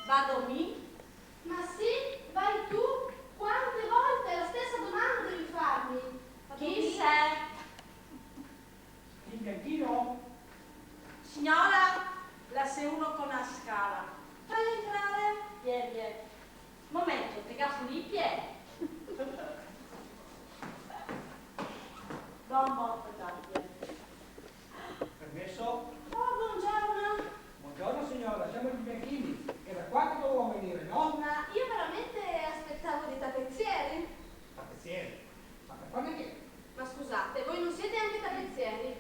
Vado mi? Ma sì, vai tu. Quante volte la stessa domanda devi farmi? Chi sei? Il bianchino? Signora, la C1 con la scala. Fai entrare? Vieni. Momento, ti gaffo i piedi. Buon morto, Gianni. Permesso? Oh, buongiorno. Buongiorno signora, siamo gli bianchini. Era qua che dovevamo venire, no? Ma io veramente aspettavo dei tappezzieri. Tappezzieri? Ma per fare che? Ma scusate, voi non siete anche tappezzieri?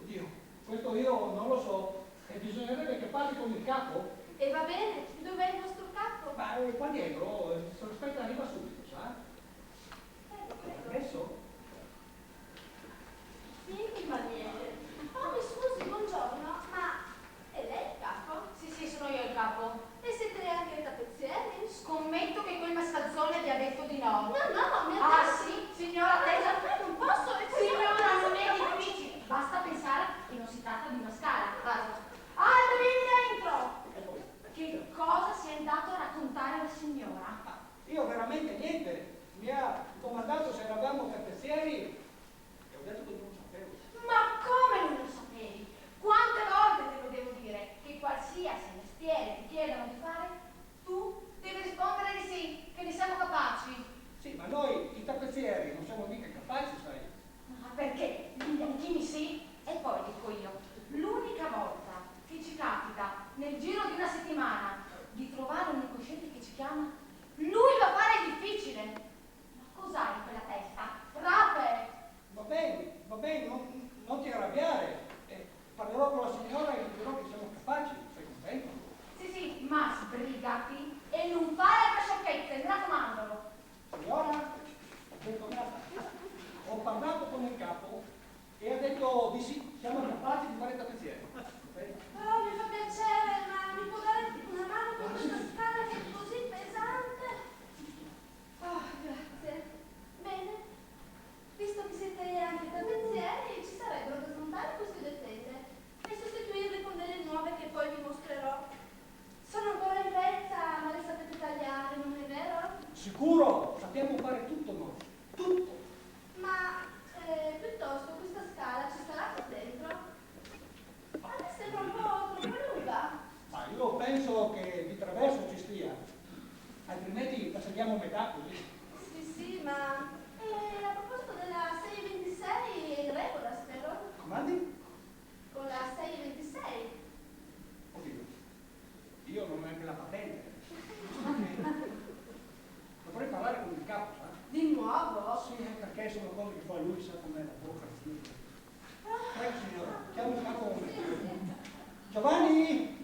Oddio, questo io non lo so. E bisognerebbe che parli con il capo. E va bene, dov'è il vostro capo? Ma qua dietro, se lo aspetta arriva subito, sa? Permesso? Sì, in maniere. Oh, mi scusi, buongiorno, ma è lei il capo? Sì, sono io il capo. E siete anche tappezzieri? Scommetto che quel mascalzone vi ha detto di no. No, mi ha Ah, detto... sì? Signora, lei già non posso... Signora, non è difficile. Basta pensare che non si tratta di una scala. Vieni dentro! Che cosa si è andato a raccontare alla signora? Io veramente niente. Mi ha domandato se eravamo tappezzieri e ho detto che non lo sapevo. Ma come non lo sapevi? Quante volte te lo devo dire? Che qualsiasi mestiere ti chiedano di fare, tu devi rispondere di sì, che ne siamo capaci. Sì, ma noi, i tappezzieri, non siamo mica capaci, sai? Ma perché? Gli bianchini sì? E poi dico io, l'unica volta che ci capita, nel giro di una settimana, di trovare un incosciente che ci chiama, lui va a fare il difficile. Ma cos'hai in quella testa? Rape! Va bene, non ti arrabbiare. Parlerò con la signora e gli dirò che siamo capaci. Sei contento? Sì, ma sbrigati e non fare altre sciocchezze, mi raccomando. Signora, bentornata. Ho parlato con il capo e ha detto di sì, siamo capaci di fare tappezzieri. Oh, mi fa piacere, ma mi può dare una mano con questa scala che è così pesante? Oh, grazie. Bene, visto che siete anche tappezzieri, ci sarebbero da smontare queste due tende e sostituirle con delle nuove che poi vi mostrerò. Sono ancora in pezza, ma le sapete tagliare, non è vero? Sicuro, sappiamo fare tutto noi, tutto. Ma piuttosto questa scala ci sarà qui dentro? A me sembra un po' troppo lunga. Ma io penso che di traverso ci stia, altrimenti tagliamo metà così. Sì, ma a proposito della 626 è in regola, spero? Comandi? Con la 626. Oddio, io non ho neanche la patente. Dovrei parlare con il capo, sa? Di nuovo? Sì, perché sono cose che poi lui sa com'è la bocca. Prego signora, chiamo il capo. Giovanni!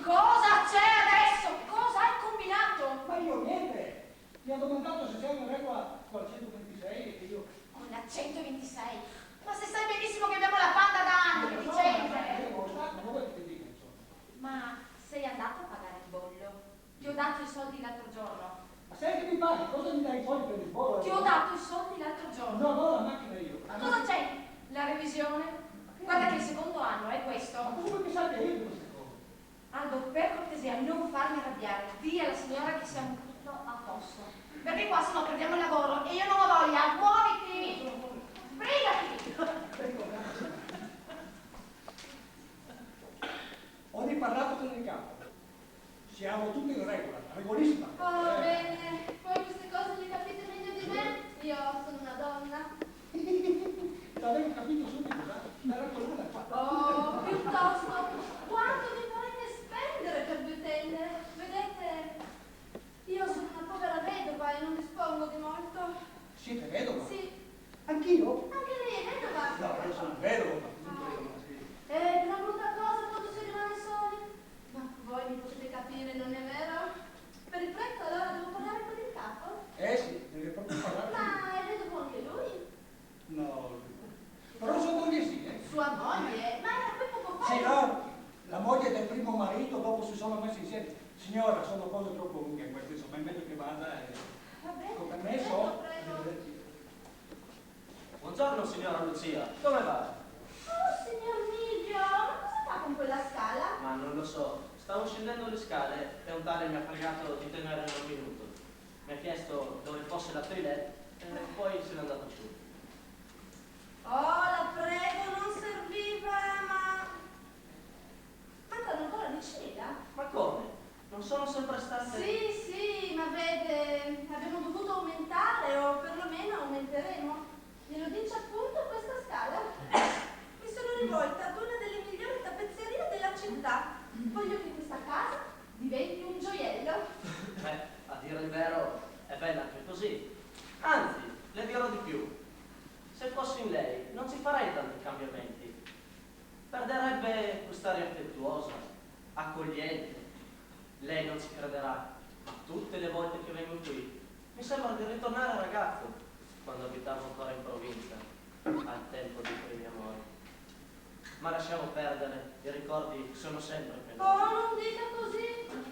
Cosa c'è adesso? Cosa hai combinato? Ma io niente! Mi ha domandato se siamo in regola con la 126 e io... Con la 126? Ma se sai benissimo che abbiamo la panda da anni, che dicembre! Ma non vuoi che ti dica, insomma. Ma sei andato a pagare il bollo? Ti ho dato i soldi l'altro giorno. Ma sai che mi paghi? Cosa mi dai i soldi per il bollo? Ti ho dato i soldi l'altro giorno. No, la macchina io. Cosa c'è? La revisione? Guarda che il secondo anno è questo. Ma come che sai che io di queste cose? Aldo, per cortesia, non farmi arrabbiare. Dì alla signora che siamo tutto a posto. Perché qua sennò perdiamo il lavoro e io non ho voglia. Muoviti! Sbrigati! Ho riparlato con il capo. Siamo tutti in regola, regolissima. Oh, bene. Poi queste cose le capite meglio di me. Io sono una donna. L'avevo capito subito, era quella qua. Oh, piuttosto, quanto mi farete spendere per due tende? Vedete, io sono una povera vedova e non dispongo di molto. Siete vedova? Sì. Anch'io? Anche lei è vedova? No, io sono vedovo, ma sì. È una brutta cosa quando si rimane soli. Ma voi mi potete capire, non è vero? Per il prezzo allora devo parlare con il capo? Sì, deve proprio parlare. Ma è vedovo anche lui? No, però sua moglie sì, Sua moglie? Ma era qui poco fa? Sì, no, la moglie del primo marito dopo si sono messi insieme. Signora, sono cose troppo lunghe queste, insomma, è meglio che vada e... Va bene, Con permesso? prego. Buongiorno signora Lucia, come va? Oh, signor Nigio, ma cosa fa con quella scala? Ma non lo so, stavo scendendo le le scale e un tale mi ha pregato di tenere un minuto. Mi ha chiesto dove fosse la toilette e poi se n'è andato su. Oh, la prego, non serviva, ma... Mancano ancora 10.000? Ma come? Non sono sempre state... Sì, ma vede, abbiamo dovuto aumentare o perlomeno aumenteremo. Glielo dice appunto questa scala. Mi sono rivolta ad una delle migliori tappezzerie della città. Voglio che questa casa diventi un gioiello. A dire il vero, è bella anche così. Anzi, le dirò di più. Se fossi in lei, non ci farei tanti cambiamenti. Perderebbe quest'aria affettuosa, accogliente. Lei non ci crederà, ma tutte le volte che vengo qui, mi sembra di ritornare ragazzo, quando abitavo ancora in provincia, al tempo dei primi amori. Ma lasciamo perdere, i ricordi sono sempre Oh, penosi. non dica così.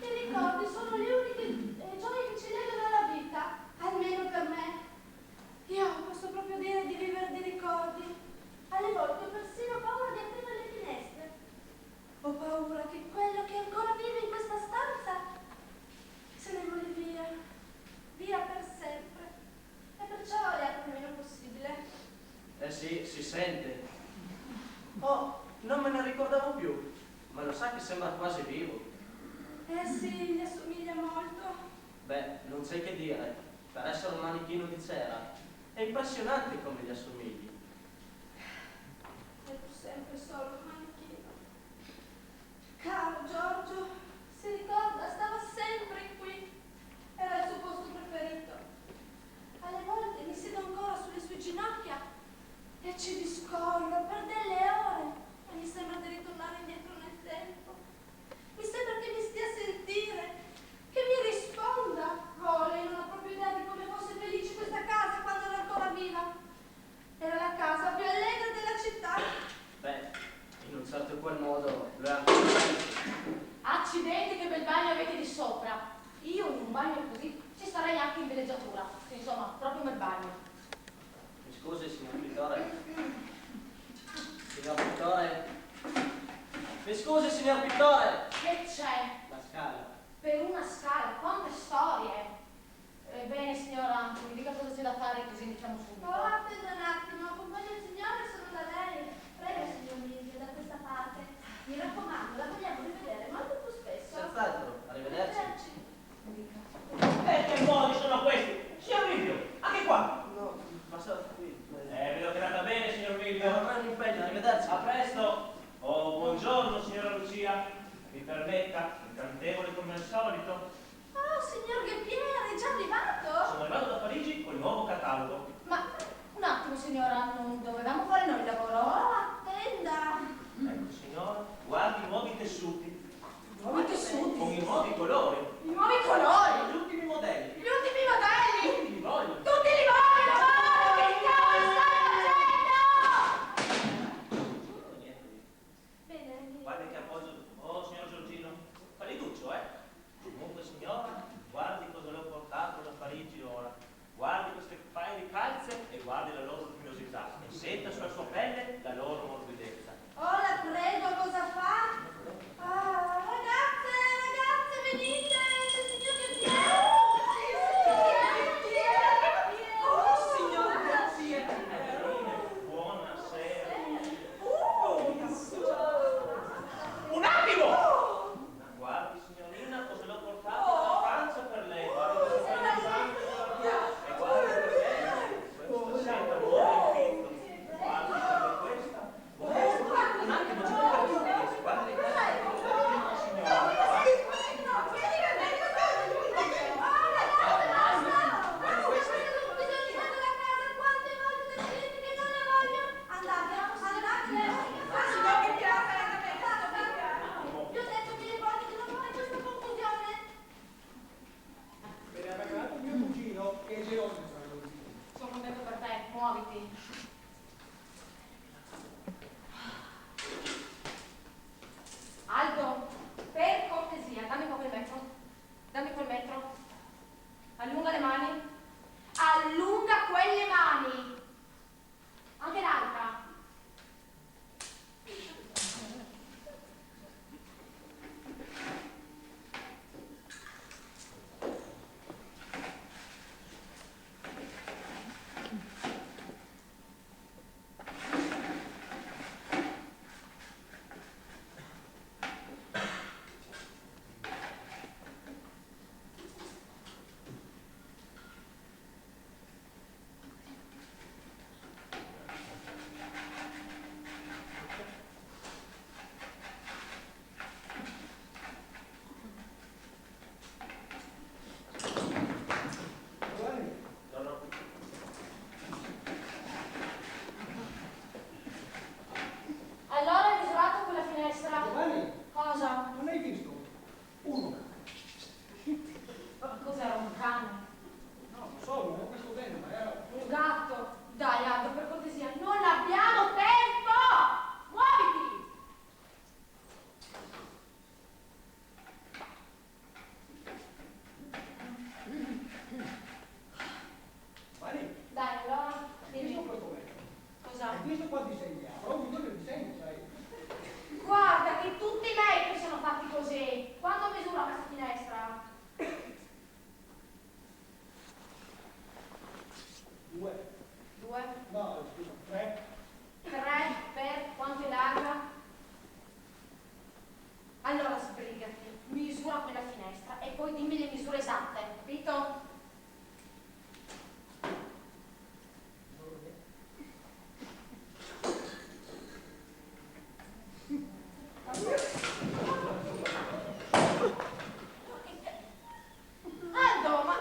I ricordi sono le uniche gioie che ci legano alla vita, almeno per me. Io posso proprio dire di vivere di ricordi. Alle volte ho persino paura di aprire le finestre. Ho paura che quello che ancora vive in questa stanza se ne vuole via per sempre. E perciò è il meno possibile. Eh sì, si sente. Oh, non me ne ricordavo più, ma lo sa che sembra quasi vivo. Eh sì, gli assomiglia molto. Beh, non c'è che dire, per essere un manichino di cera, è impressionante come gli assomigli. È pur sempre solo un manichino. Caro Giorgio, si ricorda, stava sempre qui. Era il suo posto preferito. Alle volte mi siedo ancora sulle sue ginocchia e ci discorro per delle ore e mi sembra di ritornare indietro nel tempo. Mi sembra che mi stia a sentire, che mi risponda. Oh, lei non ha proprio idea di come fosse felice questa casa quando era ancora viva. Era la casa più allegra della città. Beh, in un certo qual modo lo è anche questo. Accidenti, che bel bagno avete di sopra. Io in un bagno così ci starei anche in villeggiatura. Insomma, proprio un bel bagno. Mi scusi, signor Pittore. Signor Pittore. Mi scusi, signor Pittore. Che c'è? La scala. Per una scala, quante storie! Bene, signora, mi dica cosa c'è da fare così iniziamo subito. Oh, attenda un attimo, accompagno il signore, sono da lei. Prego, signor Livio, da questa parte. Mi raccomando, la vogliamo rivedere molto più spesso. Senz'altro, arrivederci. Mi dica. Che modi sono questi? Signor Livio, anche qua. No, ma sono qui. Vedo che è andata bene, signor Livio. Non è un impegno, arrivederci. A presto. Oh, buongiorno, signora Lucia. Mi permetta, incantevole come al solito. Oh, signor Gheppiere, è già arrivato? Sono arrivato da Parigi col nuovo catalogo. Ma un attimo, signora, non dovevamo fare noi il lavoro? Oh, attenda. Ecco, signora, guardi i nuovi tessuti Nuovi tessuti, con i nuovi colori. i nuovi colori, Gli ultimi modelli. gli ultimi modelli, Tutti li voglio. tutti li voglio! Che cavolo stai facendo? Niente di... Bene, Guardi che appoggio. Oh, signor Giorgino, paliduccio, Comunque, signora, guardi cosa le ho portato da Parigi ora. Guardi queste paio di calze e guardi la loro luminosità. E senta il suo farò un migliore disegno, sai. Guarda che tutti i metri sono fatti così. Quanto misura questa finestra? 2. 2? No, scusa, 3. 3 per quanto è larga? Allora sbrigati, misura quella finestra e poi dimmi le misure esatte, capito? Aldo, ma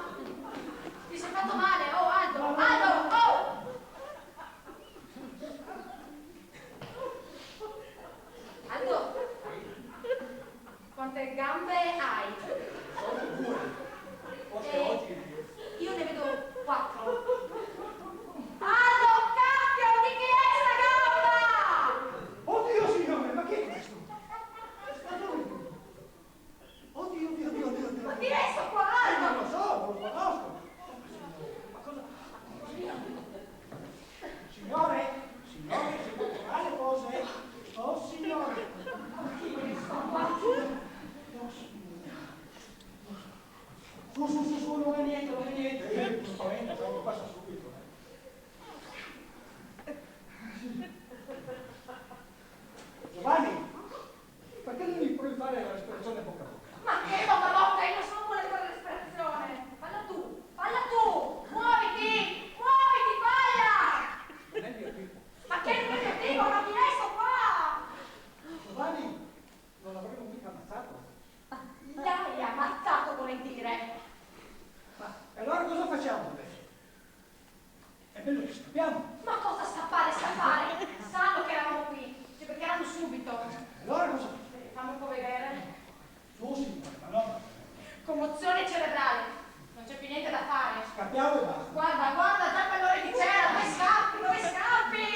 ti sei fatto male? Oh Aldo, Aldo, oh! Aldo, quante gambe hai? Sono 2. Forse oggi. Io ne vedo 4. Aldo, cacchio, di chi è sta gamba? Oddio signore, ma che è questo? Ma dove? Oddio, oddio, oddio, oddio, oddio. Ma chi è sto qua, Non Aldo? lo so, non lo conosco. Ma cosa? Signore, signore, si può trovare cose? Oh signore. Ma chi è sto qua? Oh signore. Su, non è niente, non è niente. Non spaventa, sai, mi passa subito. Giovanni, perché non mi puoi fare la respirazione bocca a bocca? Ma che bocca a bocca, io non sono buona con la respirazione. Falla tu, muoviti, falla! Non è il mio tipo. Ma che non è il tipo, ma chi è sto qua? Giovanni, non l'avremmo mica ammazzato. L'hai ammazzato, vuole dire. Ma allora cosa facciamo adesso? È bello che scappiamo. Ma cosa scappare? Sanno che eravamo qui, ci beccheranno subito. Allora cosa? Fammi un po' vedere. Su signore, ma no. Commozione cerebrale, non c'è più niente da fare. Scappiamo e basta. Guarda, già quell'ora di cera, dove scappi?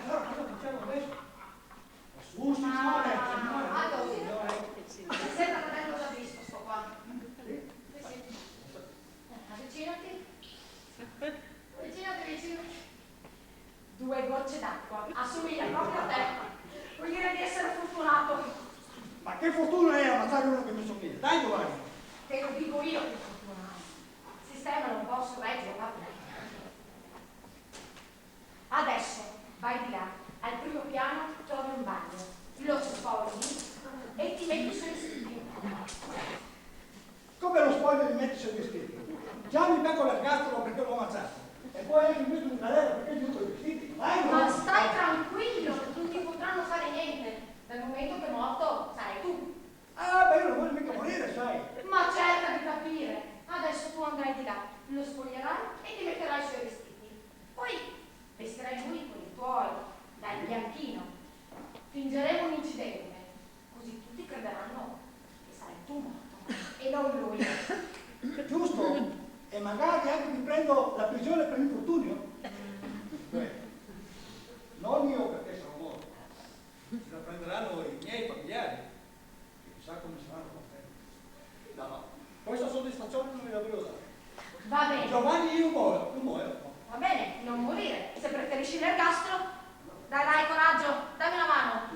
Allora cosa facciamo adesso? Su signore, Aldo, signore. mi sembra che averlo già visto sto qua. Sì? Sì. Avvicinati. Avvicinati. 2 gocce d'acqua, assomiglia proprio a te. Vuol dire di essere fortunato. Ma che fortuna è ammazzare uno che mi somiglia? Dai Giovanni. Te lo dico io che fortuna. Il sistema non posso reggere, vabbè. Adesso vai di là, al primo piano trovi un bagno, lo spogli e ti metti sui vestiti. Come lo spoglio di mettersi il vestito? Già mi becco l'ergastolo perché l'ho ammazzato. E poi anche mi metto in galera perché gli uso i vestiti. Vai, Ma no? stai tranquillo, non ti potranno fare niente. Dal momento che è morto, sarai tu. Ah, beh, io non voglio mica morire, sai. Ma cerca di capire. Adesso tu andrai di là, lo spoglierai e ti metterai i suoi vestiti. Poi vestirai lui con i tuoi, dal bianchino. Fingeremo un incidente, così tutti crederanno che sarai tu morto e non lui. Giusto? E magari anche mi prendo la prigione per infortunio? Beh, non io perché sono morto. Se la prenderanno i miei familiari, che chissà come saranno contenti. No. Questa soddisfazione non me la voglio dare. Va bene. Giovanni, io muoio. Va bene, non morire. Se preferisci l'ergastolo, dai, coraggio, dammi una mano.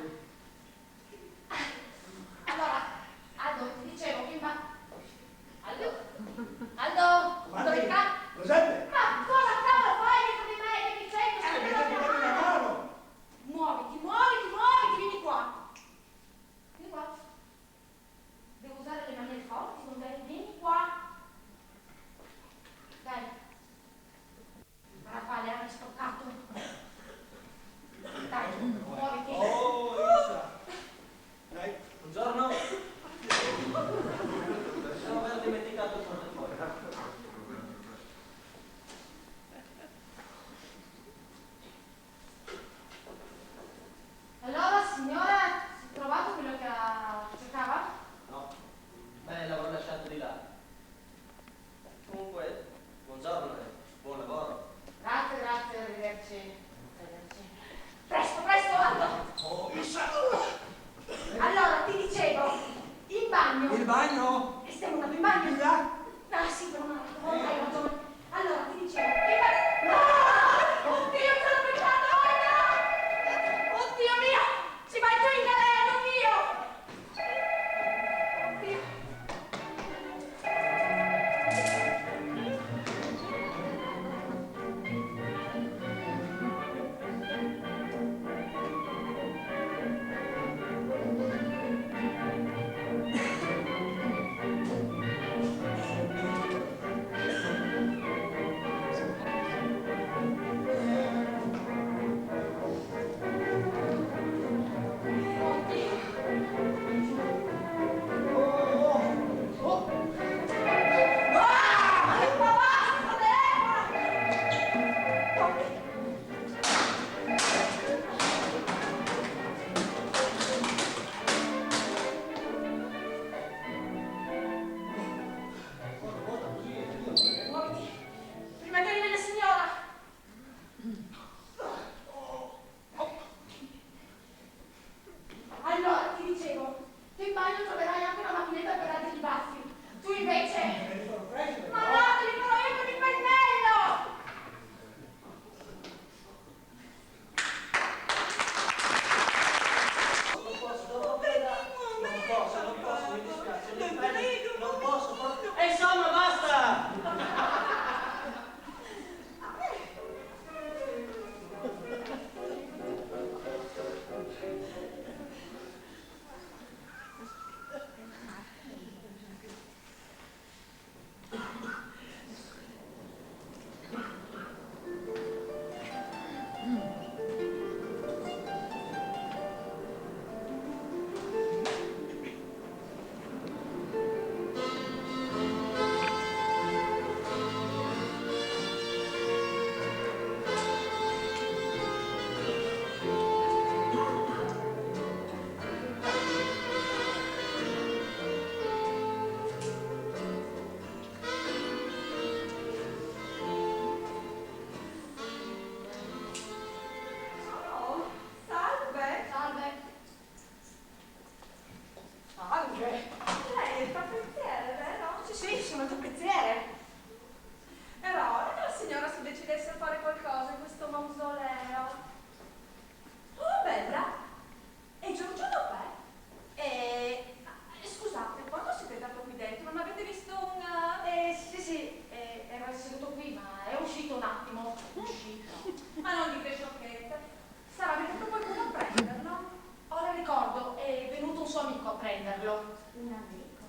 conoscerlo. Un amico?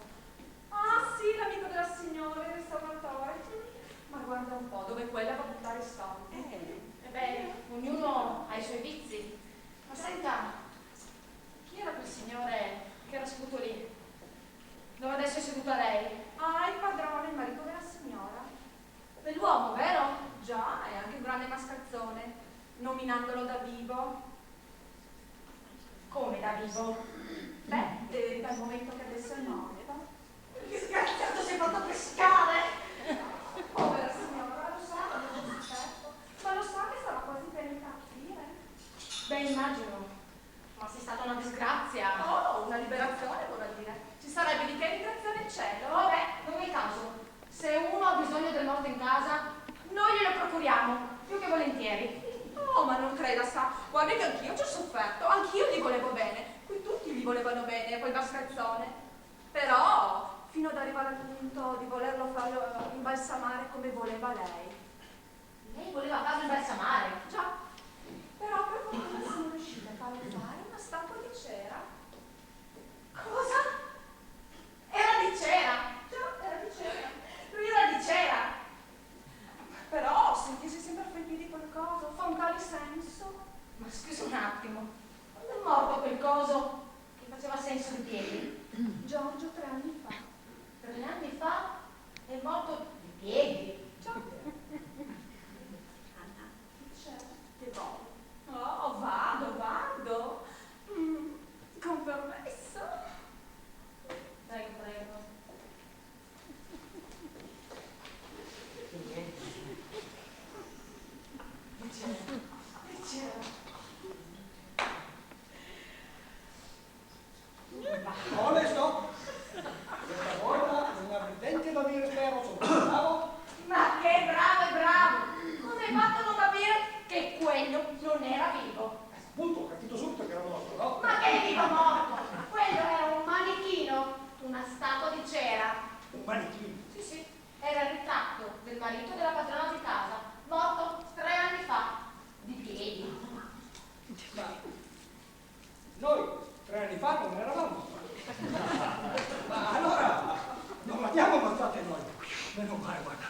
Ah sì, l'amico della signora, il restauratore. Ma guarda un po', dove quella va a buttare i soldi. Ebbene, ognuno ha i suoi vizi. Ma senta, chi era quel signore che era seduto lì? Dove adesso è seduta lei? Ah, il padrone, il marito della signora. Quell'uomo, vero? Già, è anche un grande mascalzone, nominandolo da vivo. Come da vivo? Beh, dal momento che adesso è monaco. Che disgraziato, si è fatto pescare! Povera signora, lo sa, non è certo. Ma lo sa che sarà quasi per impazzire. Beh, immagino. Ma sei stata una disgrazia. Oh, una liberazione vorrà dire. Ci sarebbe di che ringraziare il cielo. Vabbè, non è il caso. Se uno ha bisogno del morto in casa, noi glielo procuriamo, più che volentieri. Oh, ma non creda, sa. Guardi che anch'io ci ho sofferto, anch'io gli volevo bene. Qui tutti gli volevano bene, quel mascalzone. Però, fino ad arrivare al punto di volerlo farlo imbalsamare come voleva lei. Lei voleva farlo imbalsamare. Già, però per fortuna sono riuscita a farlo fare una statua di cera. Cosa? Era di cera. Già, era di cera. Lui era di cera. Però sentirsi sempre a quei piedi qualcosa fa un tale senso. Ma scusa un attimo, quando è morto quel coso che faceva senso di piedi? Giorgio 3 anni fa. 3 anni fa è morto di piedi. Già. Anna, c'è? Che vuoi? Oh, vado. Con permesso. Prego, prego. Onesto? Questa volta non avrei denti da dire spero, sono bravo. Ma che bravo e bravo! Come hai fatto a non capire che quello non era vivo? Appunto, ho capito subito che era morto, no? Ma che vivo morto? Quello era un manichino, una statua di cera. Un manichino. Sì, sì, era il ritratto del marito della padrona di casa, morto 3 anni fa, di piedi. Ma noi 3 anni fa non eravamo. Ma allora non l'abbiamo ammazzato noi. Meno male, guarda.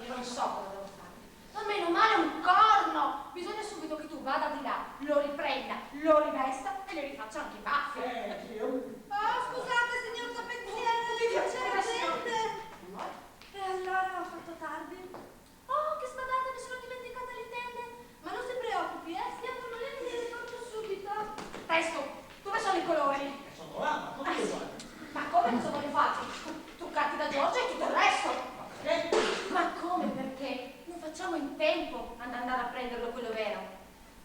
Io non so cosa devo fare. Ma meno male un corno! Bisogna subito che tu vada di là, lo riprenda, lo rivesta e le rifaccia anche i baffi. Sì, io... Oh, scusate, signor Tappezziere, c'è gente. E allora ho fatto tardi. Oh, che sbadate, mi sono dimenticata le tende. Ma non si preoccupi, stiamo lì e le riporto subito. Testo, dove sono i colori? Sono là, ma come lo fai? Ma come cosa voglio farti? Truccati da Giorgio e tutto il resto? Perché? Ma come perché? Non facciamo in tempo ad andare a prenderlo quello vero.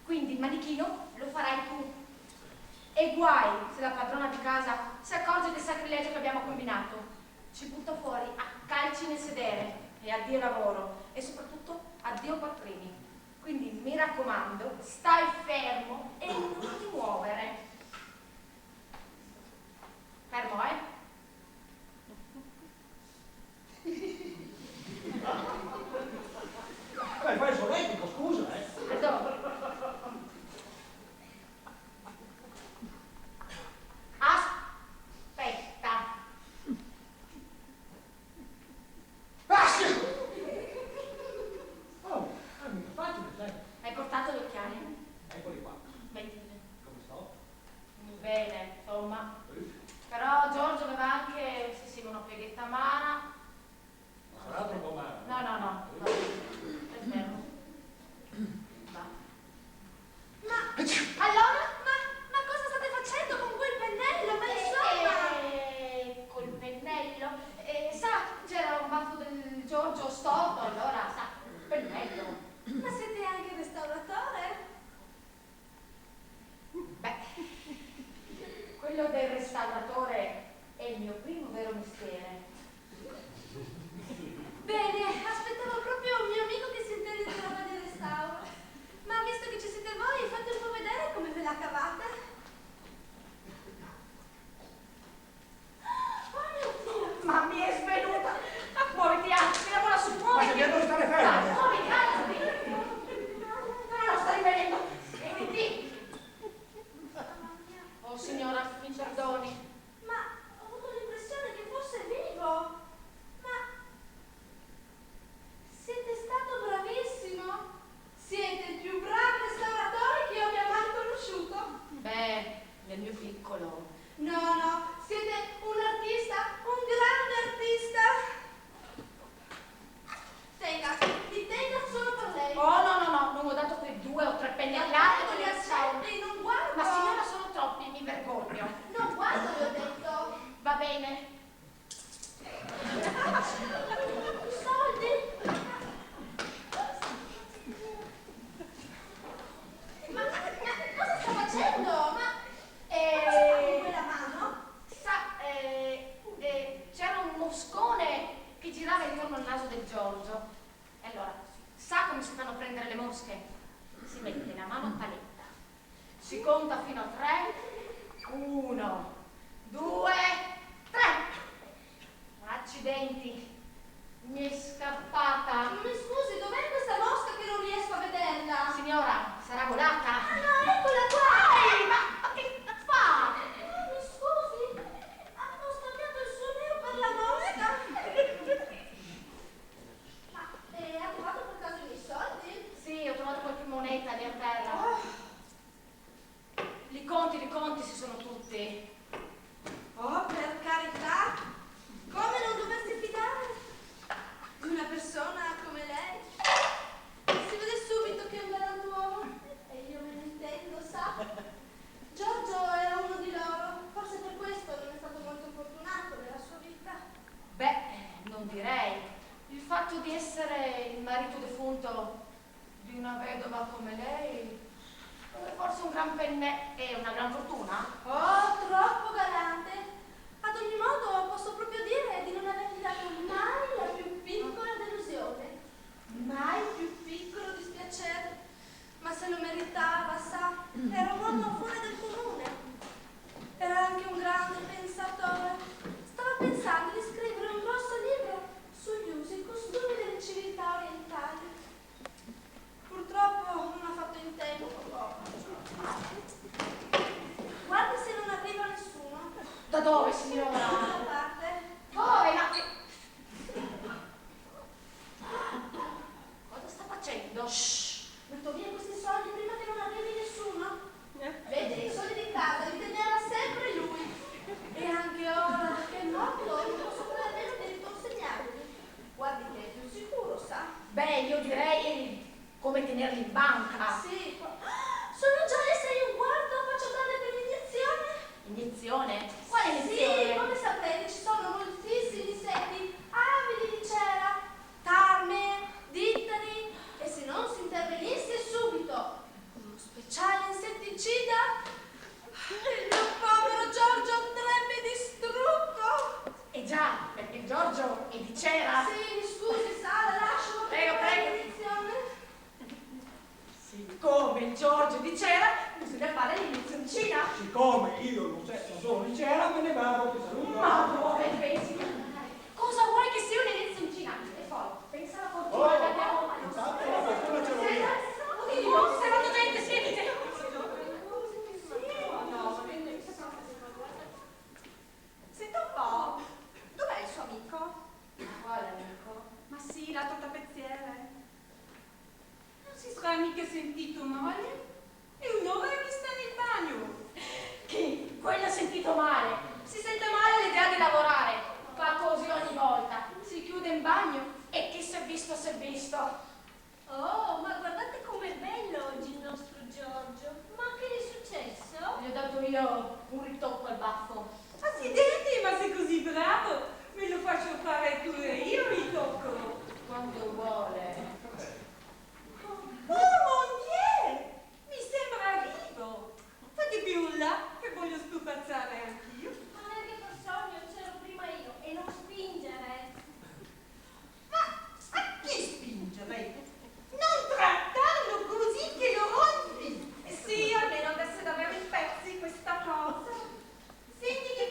Quindi il manichino lo farai tu. E guai se la padrona di casa si accorge del sacrilegio che abbiamo combinato. Ci butta fuori a calci nel sedere e addio lavoro e soprattutto addio quattrini. Quindi mi raccomando, stai fermo e non ti muovere. Fermo, eh? Fai il solletico, scusa, A dopo. Aspetta. Ah, sì! Oh, facile, sai. Hai portato gli occhiali? Eccoli qua. Mettili. Come sto? Bene, insomma. Però Giorgio aveva anche, sì, una pieghetta amara. Sarà troppo male. No. Stai fermo. Va. Ma allora? Ma cosa state facendo con quel pennello? Ma insomma! Col pennello? Sa, c'era un baffo del Giorgio storto, allora, sa, pennello. Ma siete anche il restauratore? Beh, quello del restauratore è il mio primo vero mestiere. Bene, aspettavo proprio un mio amico che si intende di roba di restauro. Ma visto che ci siete voi, fate un po' vedere come ve la cavate. Oh mio Dio! Ma mi è svenuta! Muoviti, tiriamola su, muoviti! Ma devo stare fermo. Dai, muoviti, alzati! Non sta rivenendo! Muoviti! Oh signora, mi perdoni. Ma del mio piccolo. No, siete un artista, un grande artista. Tenga, li tenga solo per lei. Oh, no, non ho dato quei 2 o 3 pennellate Non con li le accetti, non guardo. Ma signora, sono troppi, mi vergogno. Non guardo, vi ho detto. Va bene. Soldi? Ma cosa sta facendo? Ma cosa fa con quella mano? Sa, c'era un moscone che girava intorno al naso del Giorgio. E allora, sa come si fanno a prendere le mosche? Si mette la mano a paletta, si conta fino a 3, 1, 2, 3. Accidenti, mi è scappata. Mi scusi, dov'è questa mosca che non riesco a vederla? Signora, sarà volata? Ah no, eccola qua! Ma che fa? Mi scusi, avevo scambiato il suo neo per la mosca. Ma ha trovato per caso i miei soldi? Sì, ho trovato qualche moneta lì a terra. Li conti, si sono tutti. Oh, per carità! Come non doversi fidare di una persona come lei? Si vede subito che è un galantuomo e io me ne intendo, sa? Giorgio era uno di loro, forse per questo non è stato molto fortunato nella sua vita. Beh, non direi. Il fatto di essere il marito defunto di una vedova come lei è forse un gran penne e una gran fortuna? Oh, troppo galante! Ad ogni modo posso proprio dire di non avergli dato mai la più piccola delusione, mai il più piccolo dispiacere, ma se lo meritava, sa, era un uomo fuori del comune. Era anche un grande pensatore. Stava pensando di scrivere un grosso libro sugli usi e costumi delle civiltà orientali. Purtroppo non ha fatto in tempo. Guardi se non arriva nessuno. Da dove, signora? Da parte. Dove? Ma che... Cosa sta facendo? Shh. Metto via questi soldi prima che non arrivi nessuno. Vede, i soldi di casa li teneva sempre lui. E anche ora che è morto non posso nemmeno di riconsegnarli. Guardi che è più sicuro, sa? Beh, io direi come tenerli in banca. Sì. Sono già le 6:15, faccio tardi per l'iniezione. Iniezione? Quale Sì, iniezione? come saprete ci sono moltissimi insetti avidi di cera, tarme, ditteri e se non si intervenisse subito uno speciale insetticida, il mio povero Giorgio andrebbe distrutto. Eh già, perché Giorgio è di cera. Sì, mi scusi, sa, la lascio per Prego, la prego. l'iniezione. Siccome il Giorgio di cera, bisogna fare l'inizioncina. Siccome io non sono di cera, me ne vado, ti saluto. Ma dove pensi? Cosa vuoi che sia un'inizioncina? E poi, pensa alla fortuna Oh, che abbiamo. intanto la fortuna ce l'ho io. Oddio, sta arrivando gente, siedite. Senta un po', dov'è il suo amico? Quale amico? Ma sì, l'altro tappezziere. Non si sarà mica sentito male? È un'ora che sta nel bagno. Chi? Quello ha sentito male. Si sente male all'idea di lavorare. Fa così ogni volta. Si chiude in bagno e chi si è visto si è visto. Oh, ma guardate com'è bello oggi il nostro Giorgio. Ma che gli è successo? Gli ho dato io un ritocco al baffo. Accidenti, ma sei così bravo! Me lo faccio fare pure io, mi tocco. Quando vuole. Oh, mon Dieu! Mi sembra vivo! Fate più in là, che voglio stupazzare anch'io. Ma neanche per sogno, c'ero prima io e non spingere. Ma a chi spingere? Non trattarlo così che lo rompi! Sì, almeno adesso davvero in pezzi questa cosa. Senti che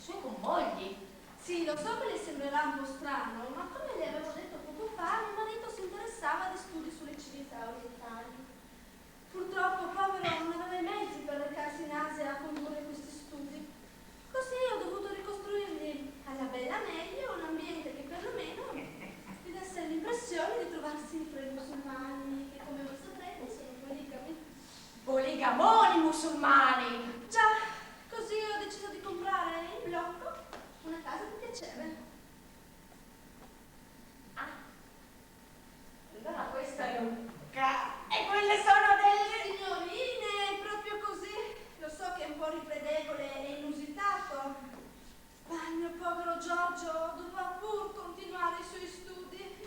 sue commogli. Sì, lo so che le sembrerà un po' strano, ma come le avevo detto poco fa, mio marito si interessava di studi sulle civiltà orientali. Purtroppo, povero, non aveva i mezzi per recarsi in Asia a condurre questi studi. Così ho dovuto ricostruirgli alla bella meglio un ambiente che perlomeno gli desse l'impressione di trovarsi fra i musulmani, che come voi saprete sono poligami. Poligamoni musulmani! Già, così ho deciso di comprare in blocco una casa di piacere. Ah, allora questo è un e quelle sono delle... Signorine, proprio così. Lo so che è un po' ripredevole e inusitato, ma il mio povero Giorgio dovrà pur continuare i suoi studi.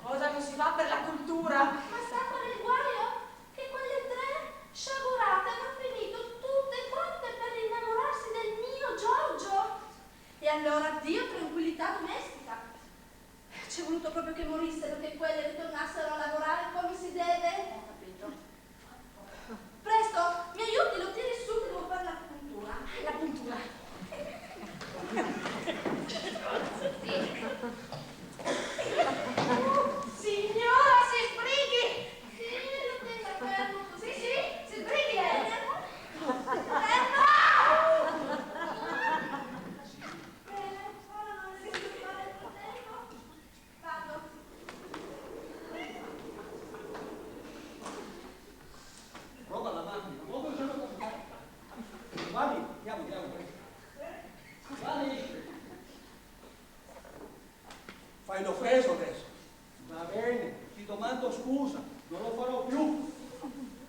Cosa non si fa per la cultura? Ma sta per il guaio che quelle tre sciagurate hanno finito tutte quante per innamorarsi del mio Giorgio. E allora addio tranquillità domestica. C'è voluto proprio che morissero, che quelle ritornassero a lavorare come si deve. Ho capito. Presto, mi aiuti, lo tiri su che devo fare la puntura. La puntura. Signora, si sbrighi! Sì, lo tenga fermo così. Sì, si sbrighi lei! Fermo! Bene, ora non riesco a fare il tempo. Vado. Roba alla macchina, dove sono capitato? Giovanni, andiamo. Giovanni! Fai l'offeso adesso. Va bene, ti domando scusa, non lo farò più.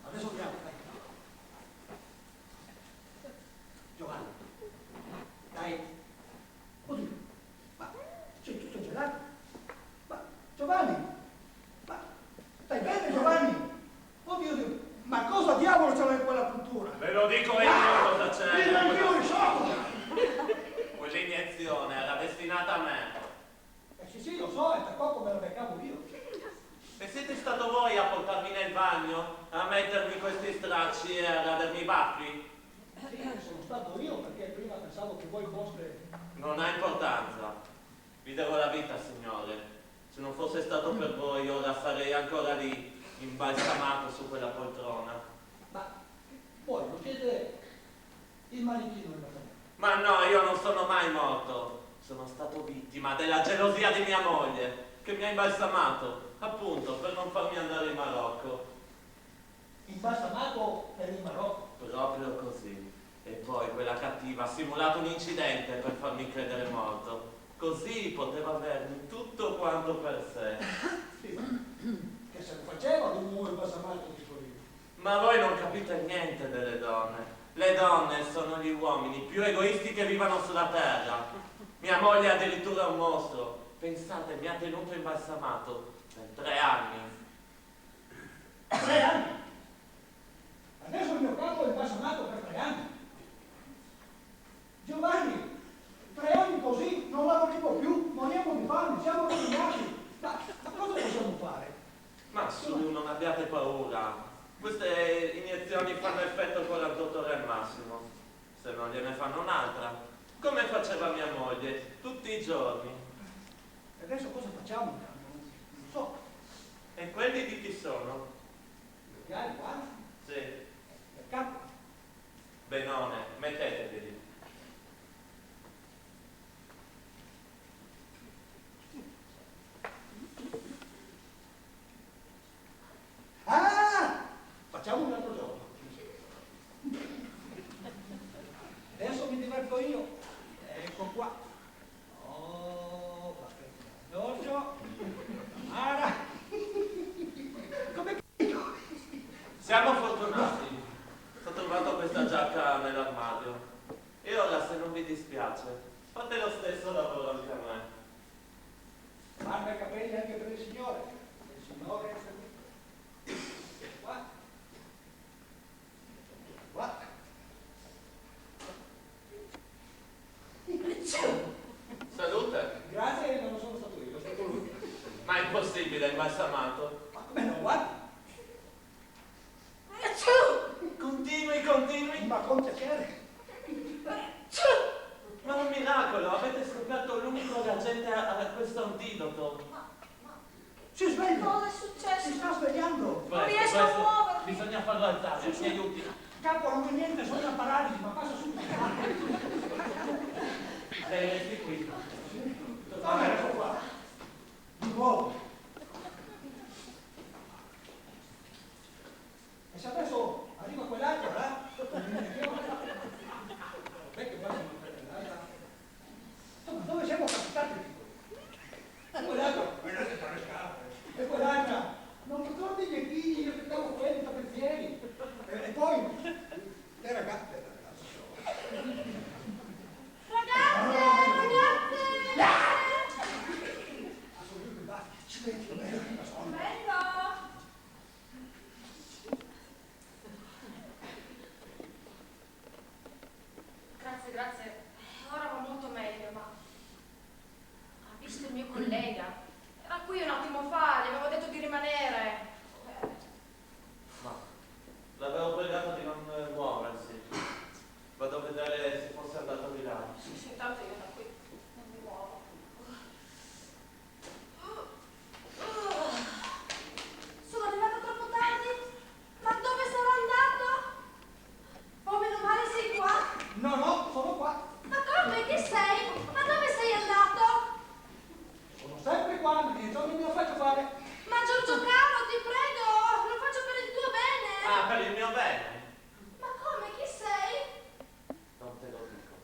Adesso andiamo, dai. Giovanni, dai. Oddio, ma sei tutto gelato? Ma Giovanni, ma stai bene Giovanni? Oddio, Dio, ma cosa diavolo c'è in quella puntura? Ve lo dico io cosa c'è. Io anch'io li so! Quell'iniezione era destinata a me. Sì, lo so, è per poco me la beccavo io. E siete stato voi a portarmi nel bagno, a mettermi questi stracci e a radermi i baffi? Sì, sono stato io perché prima pensavo che voi foste... Non ha importanza. Vi devo la vita, signore. Se non fosse stato per voi, ora sarei ancora lì, imbalsamato su quella poltrona. Ma voi non siete il manichino della famiglia? Ma no, io non sono mai morto. Sono stato vittima della gelosia di mia moglie, che mi ha imbalsamato, appunto, per non farmi andare in Marocco. Imbalsamato per il Marocco. Proprio così. E poi quella cattiva ha simulato un incidente per farmi credere morto. Così poteva avermi tutto quanto per sé. Sì, ma che se ne faceva di un uomo imbalsamato di io? Ma voi non capite niente delle donne. Le donne sono gli uomini più egoisti che vivano sulla terra. Mia moglie è addirittura un mostro. Pensate, mi ha tenuto imbalsamato per 3 anni. 3 anni? Adesso il mio capo è imbalsamato per 3 anni. Giovanni, 3 anni così, non lavoriamo più, moriamo di fame, siamo rovinati. Ma cosa possiamo fare? Ma su, non abbiate paura. Queste iniezioni fanno effetto 48 ore al massimo. Se non gliene fanno un'altra. Come faceva mia moglie, tutti i giorni. E adesso cosa facciamo? Non so. E quelli di chi sono? Gli occhiali, guarda, Sì. il capo. Benone, mettetevi lì. Ah! Facciamo un altro gioco. Adesso mi diverto io. Ecco qua. Oh, Giorgio. Mara. Come c***o? Siamo fortunati. Ho trovato questa giacca nell'armadio. E ora, se non vi dispiace, fate lo stesso lavoro anche a me. Barba e capelli anche per il signore. Il signore è qua. Qua. Salute. Grazie, non sono stato io, sono stato lui. Ma è impossibile, imbalsamato. Ma come non guardi? Continui. Ma con piacere. Ma non mi Bisogna farlo alzare, mi aiuti. Capo, non è niente, sono una paralisi, ma passa subito. Lei resti qui. Dove ecco qua? Di nuovo. E se adesso arriva quell'altro, che qua siamo per l'altra. Dove siamo capitati? Quell'altro, sta le scarpe. E quell'altra, non ricordi i miei figli, io aspettavo quelli tappezzieri. E poi, le ragazze. Grazie. Ora va molto meglio, ma ha visto il mio collega? Era qui un attimo fa, gli avevo detto di rimanere. Ma l'avevo pregato di non muoversi. Vado a vedere se fosse andato di là. Sì, intanto io da qui non mi muovo. Sono arrivata troppo tardi? Ma dove sarò andato? Oh, meno male sei qua. No, sono qua. Ma come? Chi sei? Ma dove sei andato? Sono sempre qua, non me lo faccio fare. Ma Giorgio caro, ti prego, lo faccio per il tuo bene. Ah, per il mio bene? Ma come? Chi sei? Non te lo dico.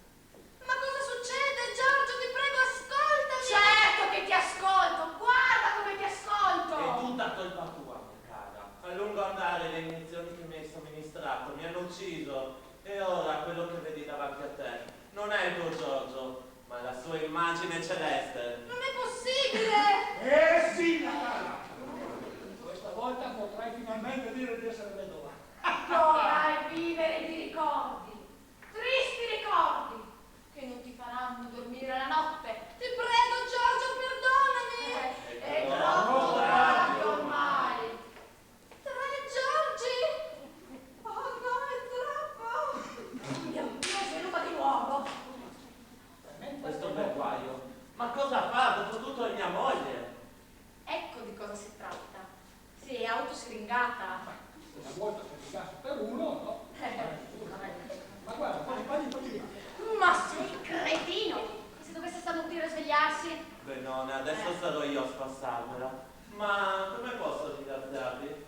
Ma cosa succede? Giorgio, ti prego, ascoltami. Certo che ti ascolto, guarda come ti ascolto. È tutta colpa tua, mia cara. A lungo andare le iniezioni che mi hai somministrato mi hanno ucciso. E ora quello che vedi davanti a te non è il tuo Giorgio, ma la sua immagine celeste. Non è possibile. Sì, Natala. Questa volta potrai finalmente dire di essere vedova. Dovrai vivere di ricordi, tristi ricordi, che non ti faranno dormire la notte. Ti prego, Giorgio, perdonami. È troppo tardi ormai. 3 Giorgi. Oh no, è troppo. Mio Dio, sei venuta di nuovo. Questo bel guaio. Ma cosa fa? Dopotutto è mia moglie. Ecco di cosa si tratta. Si è autosiringata. Una volta se ti cazzo per uno, no? Ma guarda, fagli. Ma sei cretino! Se dovesse starnutire e svegliarsi. Beh, nonna, adesso sarò io a spassarmela. Ma come posso ringraziarvi?